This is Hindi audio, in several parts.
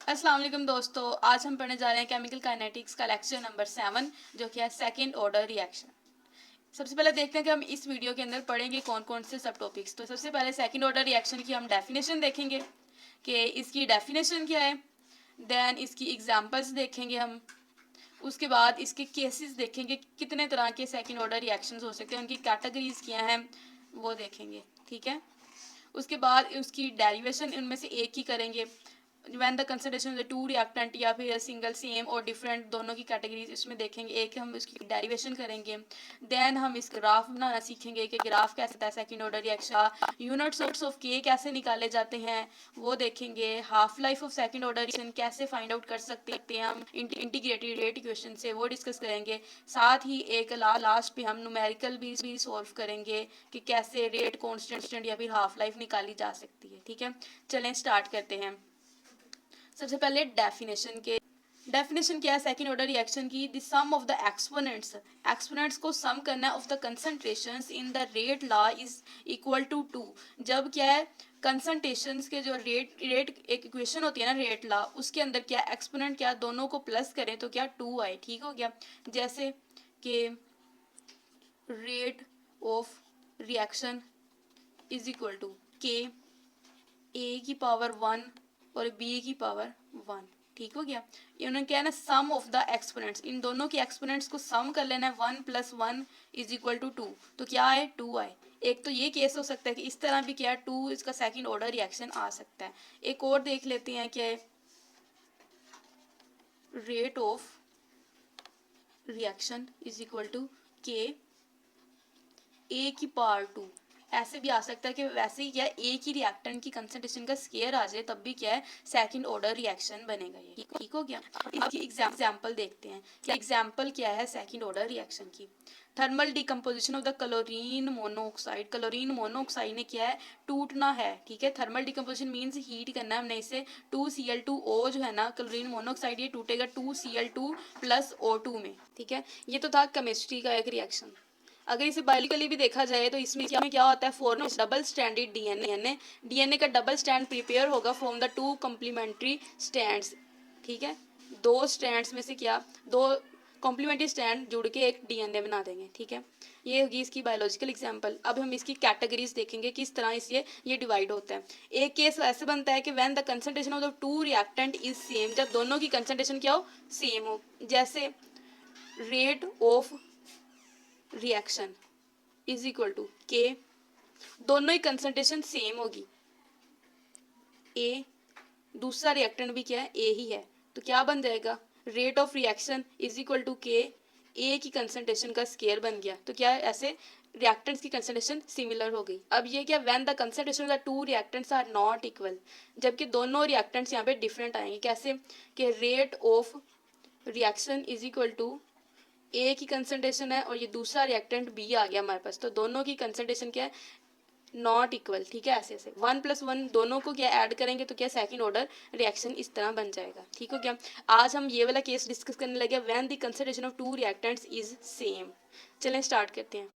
अस्सलाम वालेकुम दोस्तों, आज हम पढ़ने जा रहे हैं केमिकल काइनेटिक्स का लेक्चर नंबर 7 जो कि है सेकंड ऑर्डर रिएक्शन। सबसे पहले देखते हैं कि हम इस वीडियो के अंदर पढ़ेंगे कौन कौन से सब टॉपिक्स। तो सबसे पहले सेकंड ऑर्डर रिएक्शन की हम डेफिनेशन देखेंगे कि इसकी डेफिनेशन क्या है। देन इसकी एग्जांपल्स देखेंगे हम। उसके बाद इसके केसेस देखेंगे, कितने तरह के सेकंड ऑर्डर रिएक्शंस हो सकते हैं, उनकी कैटेगरीज क्या हैं वो देखेंगे। ठीक है, उसके बाद उसकी डेरिवेशन उनमें से एक ही करेंगे। When the consideration to reactant या फिर सिंगल सेम और डिफरेंट दोनों की कैटेगरीज इसमें देखेंगे, एक हम उसकी डेरिवेशन करेंगे। देन हम इस ग्राफ बनाना सीखेंगे कि ग्राफ कैसे होता है second order reaction. Units of के कैसे निकाले जाते हैं वो देखेंगे। Half life of second order reaction कैसे फाइंड आउट कर सकते हैं हम इंटीग्रेटेड रेट इक्वेशन से, वो डिस्कस करेंगे। साथ ही एक लास्ट पे हम न्यूमेरिकल भी सॉल्व करेंगे कि कैसे रेट कांस्टेंट या फिर हाफ लाइफ निकाली जा सकती है। ठीक है, चलें स्टार्ट करते हैं। सबसे पहले डेफिनेशन क्या है सेकंड ऑर्डर रिएक्शन की। The sum of the exponents को सम करना of the concentrations in the rate law is equal to 2। जब क्या है कंसंट्रेशंस के जो रेट एक इक्वेशन होती है ना रेट लॉ, उसके अंदर क्या एक्सपोनेंट क्या दोनों को प्लस करें तो क्या 2 आए। ठीक हो गया, जैसे कि rate of reaction is equal to K A की पावर 1 और बी की पावर 1। ठीक हो गया, ये उन्होंने क्या है ना सम ऑफ द एक्सपोनेंट्स, इन दोनों के एक्सपोनेंट्स को सम कर लेना है। 1 + 1 इज इक्वल टू 2, तो क्या आए 2 आए। एक तो ये केस हो सकता है कि इस तरह भी क्या है 2 इसका सेकंड ऑर्डर रिएक्शन आ सकता है। एक और देख लेते हैं क्या है, rate of reaction is equal to K A की पावर 2। ऐसे भी आ सकता है कि वैसे ही क्या है एक ही रिएक्टेंट की कंसंट्रेशन का स्केयर आ जाए तब भी क्या है सेकंड ऑर्डर रिएक्शन बनेगा। ये ठीक हो गया। इसकी एग्जांपल देखते हैं कि एग्जांपल क्या है सेकंड ऑर्डर रिएक्शन की। Thermal decomposition of the chlorine monoxide. Chlorine monoxide ने क्या है टूटना है। ठीक है, थर्मल डिकम्पोजिशन मीन्स हीट करना है हमने इसे। 2Cl2O जो है ना क्लोरीन मोनोऑक्साइड, ये टूटेगा 2Cl2 + O2 में। ठीक है, ये तो था केमिस्ट्री का एक रिएक्शन। अगर इसे बायोलॉजिकली भी देखा जाए तो इसमें क्या होता है फॉर्म डबल स्टैंडर्ड डीएनए का डबल स्टैंड प्रिपेयर होगा फ्रॉम द 2 कॉम्प्लीमेंट्री स्टैंड्स। ठीक है, 2 स्टैंड्स में से क्या 2 कॉम्प्लीमेंट्री स्टैंड जुड़ के एक डीएनए बना देंगे। ठीक है, ये होगी इसकी बायोलॉजिकल एग्जांपल। अब हम इसकी कैटेगरीज देखेंगे किस तरह इससे ये डिवाइड होता है। एक केस ऐसे बनता है कि when the concentration of the 2 reactant is same, जब दोनों की कंसंट्रेशन क्या हो सेम हो। जैसे rate of reaction is equal to K, दोनों ही कंसंट्रेशन सेम होगी। ए, दूसरा रिएक्टेंट भी क्या है ए ही है, तो क्या बन जाएगा rate of reaction is equal to K, A की कंसंट्रेशन का स्केयर बन गया। तो क्या है ऐसे रिएक्टेंट्स की कंसंट्रेशन सिमिलर हो गई। अब ये क्या when the concentration of the 2 reactants are not equal, जबकि दोनों रिएक्टेंट्स यहाँ पे डिफरेंट आएंगे। कैसे कि rate of reaction is equal to A की कंसंट्रेशन है और ये दूसरा रिएक्टेंट बी आ गया हमारे पास, तो दोनों की कंसंट्रेशन क्या है नॉट इक्वल। ठीक है, ऐसे ऐसे 1 + 1 दोनों को क्या ऐड करेंगे तो क्या सेकंड ऑर्डर रिएक्शन इस तरह बन जाएगा। ठीक हो गया, आज हम ये वाला केस डिस्कस करने लगे when the concentration of 2 reactants is same. चलें स्टार्ट करते हैं।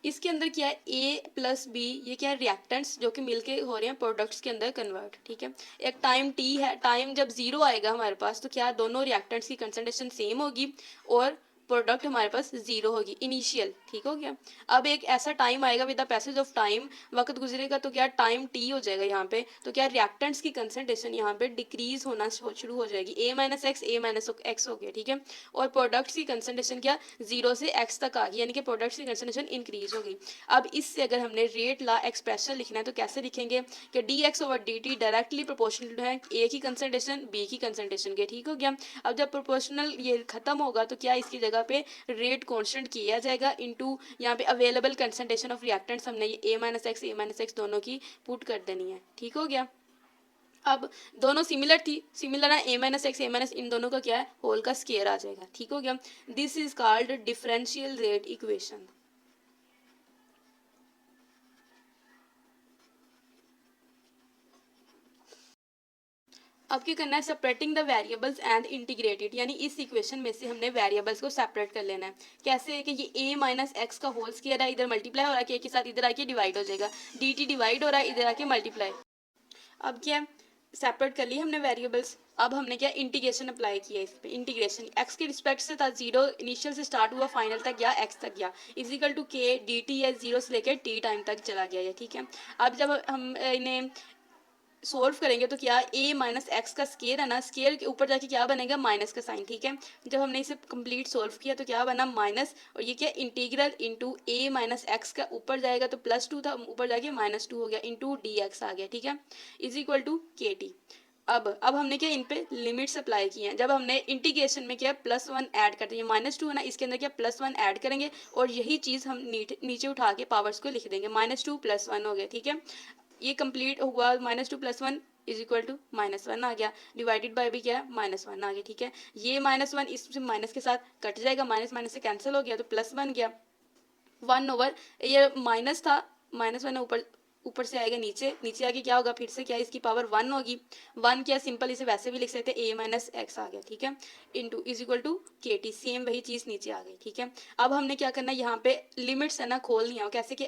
इसके अंदर क्या है ए + बी, ये क्या है रिएक्टेंट्स जो कि मिलके हो रहे हैं प्रोडक्ट्स के अंदर कन्वर्ट। ठीक है, एक टाइम टी है, टाइम जब 0 आएगा हमारे पास तो क्या दोनों रिएक्टेंट्स की कंसंट्रेशन सेम होगी और प्रोडक्ट हमारे पास 0 होगी इनिशियल। ठीक हो गया, अब एक ऐसा टाइम आएगा with the passage of time, वक्त गुजरेगा तो क्या टाइम टी हो जाएगा यहाँ पे, तो क्या रिएक्टेंट्स की कंसंट्रेशन यहाँ पे डिक्रीज होना शुरू हो जाएगी। A - x A - x हो गया। ठीक है, और प्रोडक्ट्स की कंसंट्रेशन क्या 0 से x तक आ गई, यानी कि प्रोडक्ट्स की कंसंट्रेशन इंक्रीज हो गई। अब इससे अगर हमने रेट लॉ एक्सप्रेशन लिखना है तो कैसे लिखेंगे कि dx/dt डायरेक्टली प्रोपोर्शनल है ए की कंसंट्रेशन बी की कंसंट्रेशन के। ठीक हो गया, अब जब प्रोपोर्शनल ये खत्म होगा तो क्या इसकी जगह पे रेट कांस्टेंट किया जाएगा इनटू यहाँ पे अवेलेबल कंसंट्रेशन ऑफ रिएक्टेंट्स, हमने ये A - x दोनों की पुट कर देनी है। ठीक हो गया, अब दोनों सिमिलर है A - x A - इन दोनों का क्या है होल का स्केयर आ जाएगा। ठीक हो गया, this is called differential rate equation. अब क्या करना है separating the variables and integrated, यानी इस इक्वेशन में से हमने वेरिएबल्स को सेपरेट कर लेना है। कैसे है कि ये A - x का होल स्क्वायर है, इधर मल्टीप्लाई हो रहा है के साथ, इधर आके डिवाइड हो जाएगा, dt डिवाइड हो रहा है इधर आके मल्टीप्लाई। अब क्या है सेपरेट कर लिया हमने वेरिएबल्स। अब हमने क्या इंटीग्रेशन अप्लाई किया इस पे। इंटीग्रेशन एक्स के रिस्पेक्ट से था, जीरो इनिशियल से स्टार्ट हुआ, फाइनल तक गया, एक्स तक गया, इज इक्वल टू के डी टी है, जीरो से लेकर टी टाइम तक चला गया ये, ठीक है। अब जब हम इन्हें सोल्व करेंगे तो क्या a माइनस एक्स का स्केयर है ना, स्केयर के ऊपर जाके क्या बनेगा, माइनस का साइन, ठीक है। जब हमने इसे कंप्लीट सोल्व किया तो क्या बना, माइनस, और ये क्या integral into a minus x का ऊपर जाएगा तो +2 था, ऊपर जाके -2 हो गया, इनटू dx आ गया, ठीक है, is equal to K T. अब हमने क्या इन पे लिमिट्स अप्लाई की हैं। जब हमने इंटीग्रेशन में क्या +1 ऐड करते हैं, -2 है ना, इसके अंदर क्या +1 ऐड करेंगे और यही चीज़ हम नीचे उठा के पावर्स को लिख देंगे, -2 +1 हो गया, ठीक है। ये कंप्लीट हुआ, -2 +1 इज इक्वल टू -1 आ गया, डिवाइडेड बाय भी क्या है, -1 आ गया, ठीक है। ये -1 इससे माइनस के साथ कट जाएगा, माइनस माइनस से कैंसिल हो गया तो प्लस बन गया, 1 ओवर ये माइनस था, -1 ऊपर ऊपर से आएगा नीचे, नीचे आके क्या होगा, फिर से क्या इसकी पावर 1 होगी, 1 क्या सिंपल इसे वैसे भी लिख सकते हैं a माइनस एक्स आ गया, ठीक है, into is equal to K T, same वही चीज़ नीचे आ गई, ठीक है। अब हमने क्या करना है, यहाँ पे लिमिट्स है ना खोलनी है, कैसे कि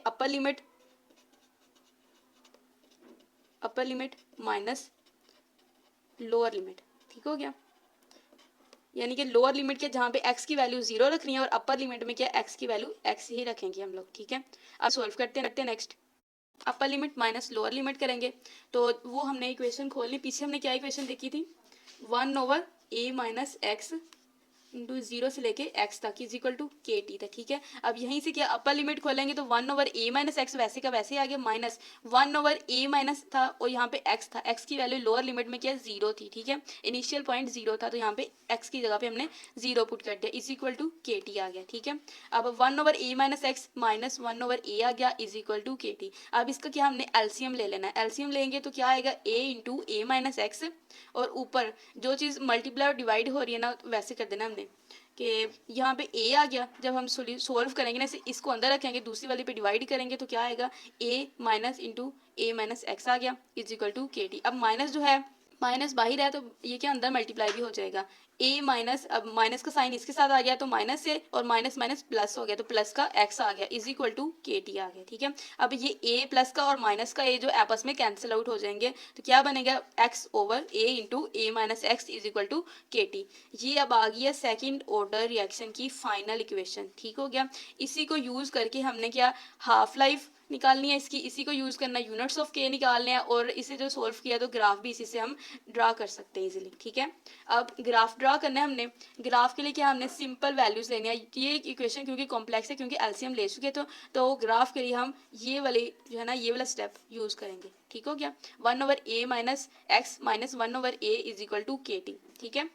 upper limit minus lower limit, ठीक हो गया। यानी कि लोअर लिमिट के जहाँ पे x की वैल्यू 0 रख रही है और अपर लिमिट में क्या x की वैल्यू x ही रखेंगे हम लोग, ठीक है। अब सॉल्व करते हैं next, upper limit minus lower limit करेंगे तो वो हमने इक्वेशन खोलनी, पीछे हमने क्या इक्वेशन देखी थी, 1/a माइनस एक्स इंटू 0 से लेके x तक is equal to K T था, ठीक है। अब यहीं से क्या अपर लिमिट खोलेंगे तो 1/a माइनस एक्स वैसे का वैसे आ गया, माइनस 1/a माइनस था और यहाँ पे x था, x की वैल्यू लोअर लिमिट में क्या 0 थी, ठीक है, इनिशियल पॉइंट 0 था तो यहाँ पे x की जगह पे हमने 0 पुट कर दिया, is equal to K T आ गया, ठीक है। अब 1/a minus X minus 1/a आ गया is equal to K T. अब इसका क्या हमने एलसीएम ले लेना है, एलसीएम लेंगे तो क्या आएगा, a into A minus x, और ऊपर जो चीज़ मल्टीप्लाई और डिवाइड हो रही है ना वैसे कर देना हमने कि यहाँ पे a आ गया, जब हम सोल्व करेंगे ना इसको अंदर रखेंगे, दूसरी वाली पे डिवाइड करेंगे तो क्या आएगा, a minus into A minus X आ गया is equal to K T. अब माइनस जो है, माइनस बाहर है तो ये क्या अंदर मल्टीप्लाई भी हो जाएगा, a माइनस, अब माइनस का साइन इसके साथ आ गया तो माइनस से, और माइनस माइनस प्लस हो गया तो प्लस का x आ गया is equal to K T आ गया, ठीक है। अब ये a प्लस का और माइनस का a जो आपस में कैंसिल आउट हो जाएंगे तो क्या बनेगा, x/a into A minus X is equal to K T. ये अब आ गई है सेकेंड ऑर्डर रिएक्शन की फाइनल इक्वेशन, ठीक हो गया। इसी को यूज़ करके हमने क्या हाफ लाइफ निकालनी है इसकी, इसी को यूज़ करना, यूनिट्स ऑफ के निकालने हैं, और इसे जो सोल्व किया तो ग्राफ भी इसी से हम ड्रा कर सकते हैं इजीली, ठीक है। अब ग्राफ ड्रा करना है हमने, ग्राफ के लिए क्या हमने सिंपल वैल्यूज लेनी है, ये इक्वेशन क्योंकि कॉम्प्लेक्स है, क्योंकि एलसीएम ले चुके तो ग्राफ के लिए हम ये वाली जो है ना ये वाला स्टेप यूज़ करेंगे, ठीक हो गया। 1/a minus X minus 1/a is equal to K T, ठीक है।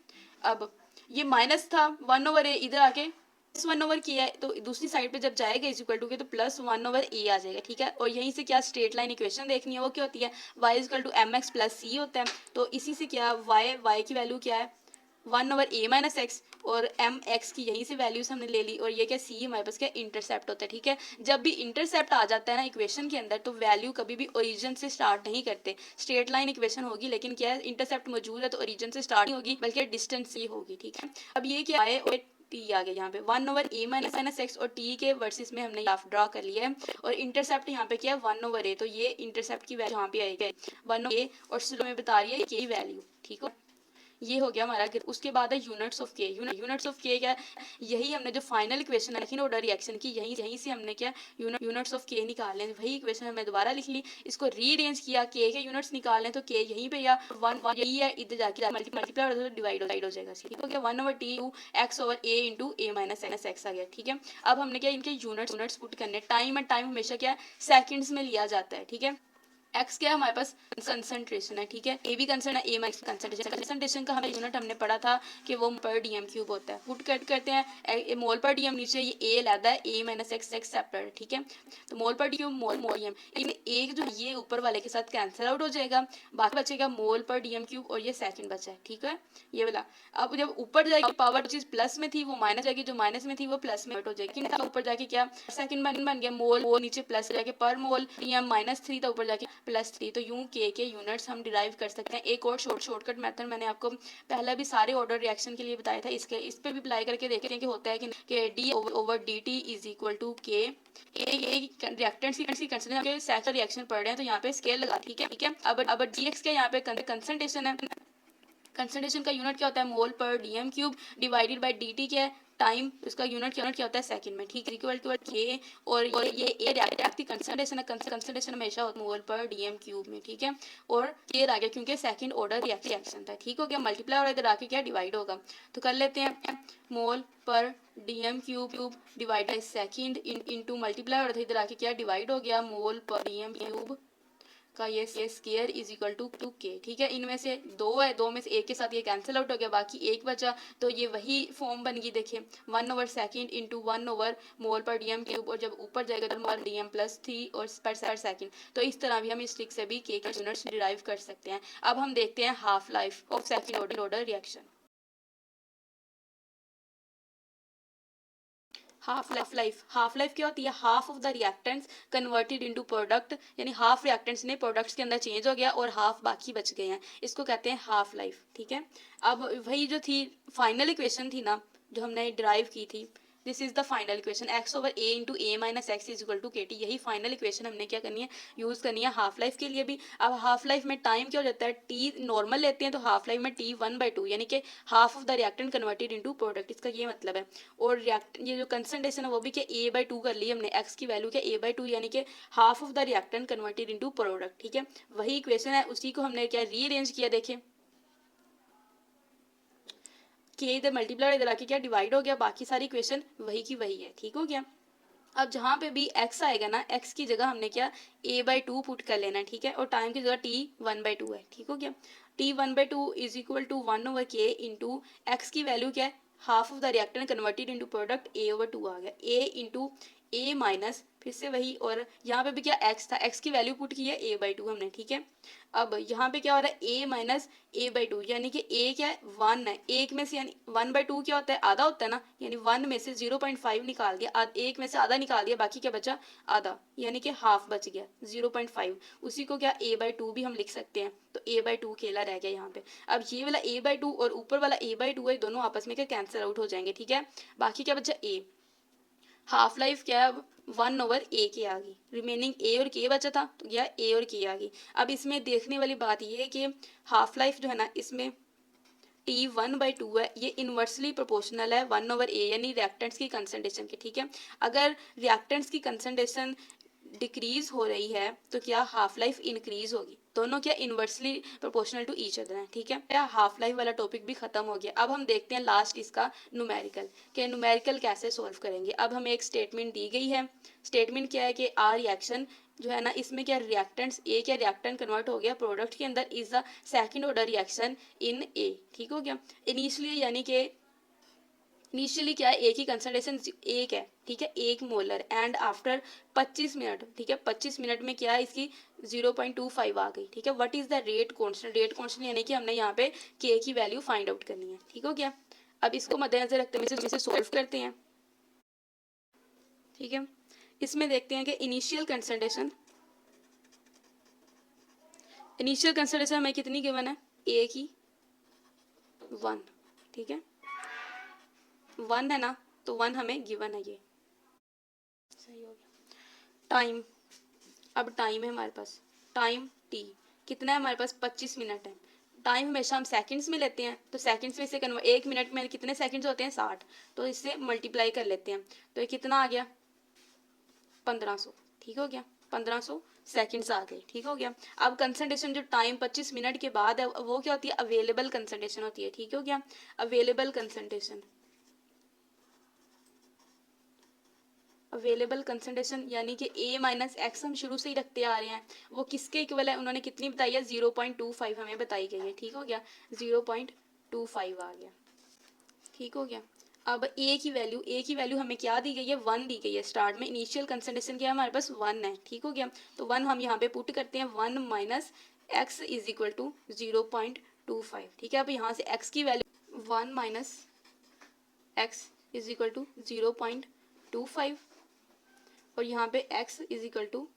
अब ये माइनस था, 1/a इधर आके +1/k है तो दूसरी साइड पे जब जाएगा इज इक्वल टू के तो +1/a आ जाएगा, ठीक है। और यहीं से क्या स्ट्रेट लाइन इक्वेशन देखनी है, वो क्या होती है, y equal to M X plus C होता है, तो इसी से क्या y की वैल्यू क्या है, 1/a माइनस एक्स, और एम एक्स की यहीं से वैल्यूज हमने ले ली, और ये क्या सी हमारे पास क्या इंटरसेप्ट होता है, ठीक है। जब भी इंटरसेप्ट आ जाता है ना इक्वेशन के अंदर तो वैल्यू कभी भी ओरिजिन से स्टार्ट नहीं करते, स्ट्रेट लाइन इक्वेशन होगी लेकिन क्या है इंटरसेप्ट मौजूद है तो ओरिजिन से स्टार्ट नहीं होगी बल्कि डिस्टेंस से होगी, ठीक है। अब ये क्या है, टी आ गया यहाँ पे 1/a माइनस एक्स, और टी के वर्सेस में हमने ग्राफ ड्रा कर लिया है, और इंटरसेप्ट यहाँ पे क्या है 1/a, तो ये इंटरसेप्ट की वैल्यू यहाँ पे आएगी 1/a, और स्लो में बता रही है के वैल्यू, ठीक है। ये हो गया हमारा। उसके बाद है यूनिट्स ऑफ के। यूनिट्स ऑफ के क्या है, यही हमने जो फाइनल इक्वेशन है सेकंड ऑर्डर रिएक्शन की, यहीं से हमने क्या यूनिट्स ऑफ के निकाल लें, वही इक्वेशन हमने दोबारा लिख ली, इसको रीअरेंज किया, के यूनिट्स निकाल लें तो के यहीं पे या 1 यही है, इधर जाके मल्टीप्लाई और डिवाइड हो जाएगा, ठीक हो गया। 1/t x/a into A minus X आ गया, ठीक है। अब हमने क्या इनके यूनिट्स पुट करने, टाइम हमेशा क्या सेकंड्स में लिया जाता है, ठीक है। एक्स क्या है हमारे पास कंसंट्रेशन है, ठीक है। ए भी कंसर्न है, ए माइनस कंसंट्रेशन का हमें यूनिट हमने पढ़ा था कि वो पर डीएम क्यूब होता है। पुट करते हैं मोल पर डीएम, नीचे ये ए लादा है, ए माइनस एक्स सेपरेट, ठीक है। तो मोल पर डीएम मोल डीएम, इन एक जो ये ऊपर वाले के साथ कैंसिल आउट हो जाएगा, बाकी बचेगा मोल पर डीएम क्यूब, और ये सेकंड बचा है, ठीक है, ये वाला। अब जब ऊपर जाएगी पावर जो चीज प्लस में थी वो माइनस जाएगी, जो माइनस में थी वो प्लस में हो जाएगी, ऊपर जाके क्या सेकंड बन गया मोल, नीचे प्लस जाके पर मोल डीएम -3 था, ऊपर जाके प्लस 3। तो यूं के यूनिट्स हम डिराइव कर सकते हैं। एक और शॉर्टकट मेथड मैंने आपको पहले भी सारे ऑर्डर रिएक्शन के लिए बताया था, इसके इस पे भी अप्लाई करके देखते हैं कि होता है कि D over D T is equal to K reactants की कंसंट्रेशन सेकंड रिएक्शन पढ़ रहे हैं तो यहाँ पे स्केल लगा, ठीक है। अब डीएक्स के यहाँ पे कंसंट्रेशन है, कंसंट्रेशन का यूनिट क्या होता है mole per DM cube divided by DT क्या है टाइम, उसका यूनिट क्या होता है सेकंड में, ठीक है। इक्वल टू के और ये ए रिएक्ट की कंसंट्रेशन है, कंसंट्रेशन हमेशा होता है मोल पर डीएम क्यूब में, ठीक है। और ये आ गया क्योंकि सेकंड ऑर्डर रिएक्शन था, ठीक हो गया। मल्टीप्लाई और इधर आके क्या डिवाइड होगा, तो कर लेते हैं मोल per DM cube divide by second into multiply और इधर आके क्या डिवाइड हो गया मोल पर डीएम क्यूब का ये स्केयर इज इक्वल टू के, ठीक है। इनमें से दो है, दो में से एक के साथ ये कैंसिल आउट हो गया, बाकी एक बचा, तो ये वही फॉर्म बन गई, देखिए 1/2 इंटू 1 मोल पर डीएम क्यूब और जब ऊपर जाएगा तो हमारा डीएम प्लस 3 और पर सेकंड। तो इस तरह भी हम इस ट्रिक से भी के यूनिट्स डिराइव कर सकते हैं। अब हम देखते हैं half life of second order reaction. Half life क्या होती है, half of the reactants converted into product, यानी हाफ रिएक्टेंट्स ने प्रोडक्ट्स के अंदर चेंज हो गया और हाफ बाकी बच गए हैं, इसको कहते हैं हाफ लाइफ, ठीक है। अब वही जो थी फाइनल इक्वेशन थी ना जो हमने ड्राइव की थी, this is the final equation X over A into A minus X is equal to K T, यही फाइनल इक्वेशन हमने क्या करनी है यूज करनी है हाफ लाइफ के लिए भी। अब हाफ लाइफ में टाइम क्या हो जाता है, टी नॉर्मल लेते हैं तो हाफ लाइफ में टी 1/2 यानी कि half of the reactant converted into product, इसका ये मतलब है। और रिएक्ट ये जो कंसंट्रेशन है वो भी क्या a/2 कर ली हमने, x की वैल्यू क्या a/2 यानी कि half of the reactant converted into product, ठीक है। वही इक्वेशन है, उसी को हमने क्या रीअरेंज किया, देखिए के इधर मल्टीप्लाई इधर आके क्या डिवाइड हो गया, बाकी सारी इक्वेशन वही की वही है, ठीक हो गया। अब जहाँ पे भी x आएगा ना, x की जगह हमने क्या a/2 पुट कर लेना है, ठीक है। और टाइम की जगह t 1/2 है, ठीक हो गया। t 1/2 is equal to 1/k into X की वैल्यू क्या है half of the reactant converted into product a/2 आ गया, a इंटू a माइनस फिर से वही, और यहाँ पे भी क्या x था, x की वैल्यू पुट की है a/2 हमने, ठीक है। अब यहाँ पे क्या हो रहा है a माइनस a/2 यानी कि a क्या है 1 है, एक में से यानी 1/2 क्या होता है आधा होता है ना, यानी 1 में से 0.5 निकाल दिया, एक में से आधा निकाल दिया, बाकी क्या बचा आधा, यानी कि हाफ बच गया 0.5, उसी को क्या a/2 भी हम लिख सकते हैं, तो a/2 अकेला रह गया यहाँ पे। अब ये वाला a/2 और ऊपर वाला a/2 है, दोनों आपस में क्या कैंसिल आउट हो जाएंगे, ठीक है। बाकी क्या बचा a, हाफ लाइफ क्या है अब 1/a के आ गई, रिमेनिंग a और k बचा था तो क्या a और k आ गई। अब इसमें देखने वाली बात ये है कि हाफ लाइफ जो है ना इसमें t 1/2 है, ये इन्वर्सली प्रोपोर्शनल है 1/a यानी रिएक्टेंट्स की कंसंट्रेशन के, ठीक है। अगर रिएक्टेंट्स की कंसंट्रेशन डिक्रीज हो रही है तो क्या हाफ लाइफ इंक्रीज होगी, दोनों क्या inversely proportional to each other है, ठीक है। क्या हाफ लाइफ वाला टॉपिक भी खत्म हो गया। अब हम देखते हैं लास्ट इसका न्यूमेरिकल, कि न्यूमेरिकल कैसे सॉल्व करेंगे। अब हमें एक स्टेटमेंट दी गई है, स्टेटमेंट क्या है कि आर रिएक्शन जो है ना इसमें क्या रिएक्टेंट्स ए क्या रिएक्टेंट कन्वर्ट हो गया प्रोडक्ट के अंदर is the second order reaction in A, ठीक हो गया। इनिशियली यानी कि इनिशियली क्या है ए की कंसंट्रेशन एक है, ठीक है, 1 मोलर, एंड आफ्टर 25 मिनट, ठीक है, 25 मिनट में क्या है इसकी 0.25 आ गई, ठीक है। What is the rate constant, rate constant यानी कि हमने यहाँ पे के की वैल्यू फाइंड आउट करनी है, ठीक हो गया। अब इसको मद्देनजर रखते हुए इसे सॉल्व करते हैं, ठीक है। इसमें देखते हैं कि इनिशियल कंसंट्रेशन हमें कितनी गिवन है ए की 1, ठीक है, 1 है ना, तो 1 हमें गिवन है, ये सही हो गया। टाइम, अब टाइम है हमारे पास, टाइम टी कितना है हमारे पास 25 मिनट है। टाइम हमेशा हम सेकंड्स में लेते हैं, तो सेकंड्स में से कन्वर्ट, 1 मिनट में कितने सेकंड्स होते हैं 60, तो इससे मल्टीप्लाई कर लेते हैं, तो ये कितना आ गया 1500, ठीक हो गया, 1500 सेकंड्स आ गए, ठीक हो गया। अब कंसंट्रेशन जो टाइम 25 मिनट के बाद है वो क्या होती है अवेलेबल कंसंट्रेशन होती है, ठीक हो गया। अवेलेबल कंसंट्रेशन यानी कि a माइनस एक्स हम शुरू से ही रखते आ रहे हैं, वो किसके इक्वल है उन्होंने कितनी बताई है 0.25 हमें बताई गई है, ठीक हो गया, 0.25 आ गया, ठीक हो गया। अब a की वैल्यू हमें क्या दी गई है 1 दी गई है स्टार्ट में, इनिशियल कंसंट्रेशन क्या है हमारे पास 1 है, ठीक हो गया। तो 1 हम यहाँ पे पुट करते हैं, 1 minus X is equal to 0.25, ठीक है। अब यहाँ से x की वैल्यू 1 minus X is equal to 0.25 और यहाँ पे x इज इक्वल टू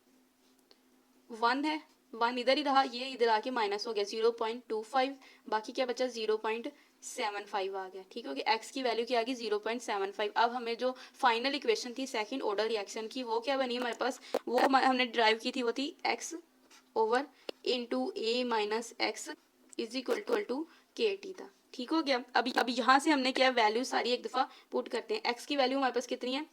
1 है, 1 इधर ही रहा, ये इधर आके माइनस हो गया 0.25, बाकी क्या बचा 0.75 आ गया। ठीक हो गया, x की वैल्यू क्या आ गई 0.75। अब हमें जो फाइनल इक्वेशन थी सेकंड ऑर्डर रिएक्शन की वो क्या बनी हमारे पास, वो हमने ड्राइव की थी, वो थी x over into a minus X is equal to K T था। ठीक हो गया। अब यहाँ से हमने क्या वैल्यू सारी एक दफ़ा पुट करते हैं। x की वैल्यू हमारे पास कितनी है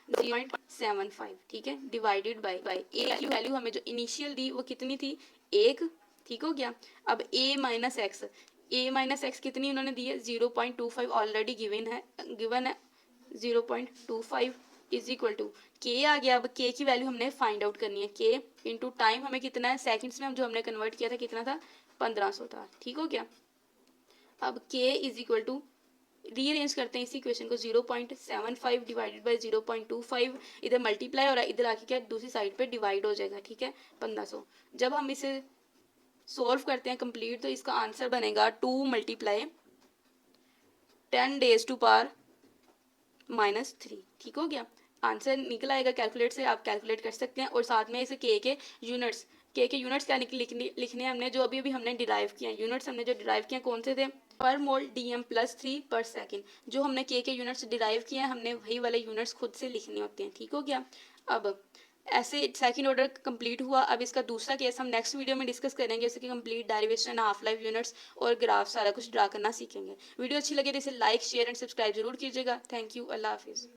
0.75, ठीक है, डिवाइडेड बाई ए की वैल्यू हमें जो इनिशियल दी वो कितनी थी 1। ठीक हो गया। अब a माइनस एक्स कितनी उन्होंने दी है 0.25, ऑलरेडी गिवन है 0.25 इज इक्वल टू के आ गया। अब के की वैल्यू हमने फाइंड आउट करनी है, के इंटू टाइम हमें कितना है सेकंड्स में, हम जो हमने कन्वर्ट किया था कितना था 1500 था। ठीक हो गया। अब के इज इक्वल टू रीअरेंज करते हैं इसी इक्वेशन को, 0.75 डिवाइडेड बाई 0.25, इधर मल्टीप्लाई हो रहा है, इधर आके क्या दूसरी साइड पे डिवाइड हो जाएगा। ठीक है, 1500। जब हम इसे सॉल्व करते हैं कंप्लीट, तो इसका आंसर बनेगा 2 मल्टीप्लाई 10 डेज टू पावर -3। ठीक हो गया, आंसर निकल आएगा कैलकुलेट से, आप कैलकुलेट कर सकते हैं। और साथ में इसे के यूनिट्स क्या लिखने हमने जो अभी हमने डिराइव किया है। यूनिट्स हमने जो डिराइव किया कौन से थे, पर मोल DM+3 पर सेकेंड। जो हमने के यूनिट्स डिराइव किए हैं हमने वही वाले यूनिट्स खुद से लिखने होते हैं। ठीक हो गया। अब ऐसे सेकंड ऑर्डर कंप्लीट हुआ। अब इसका दूसरा केस हम नेक्स्ट वीडियो में डिस्कस करेंगे, जैसे कि complete derivation, half life units और ग्राफ सारा कुछ ड्रा करना सीखेंगे। वीडियो अच्छी लगे तो इसे लाइक शेयर एंड सब्सक्राइब जरूर कीजिएगा। थैंक यू, अल्लाह हाफिज़।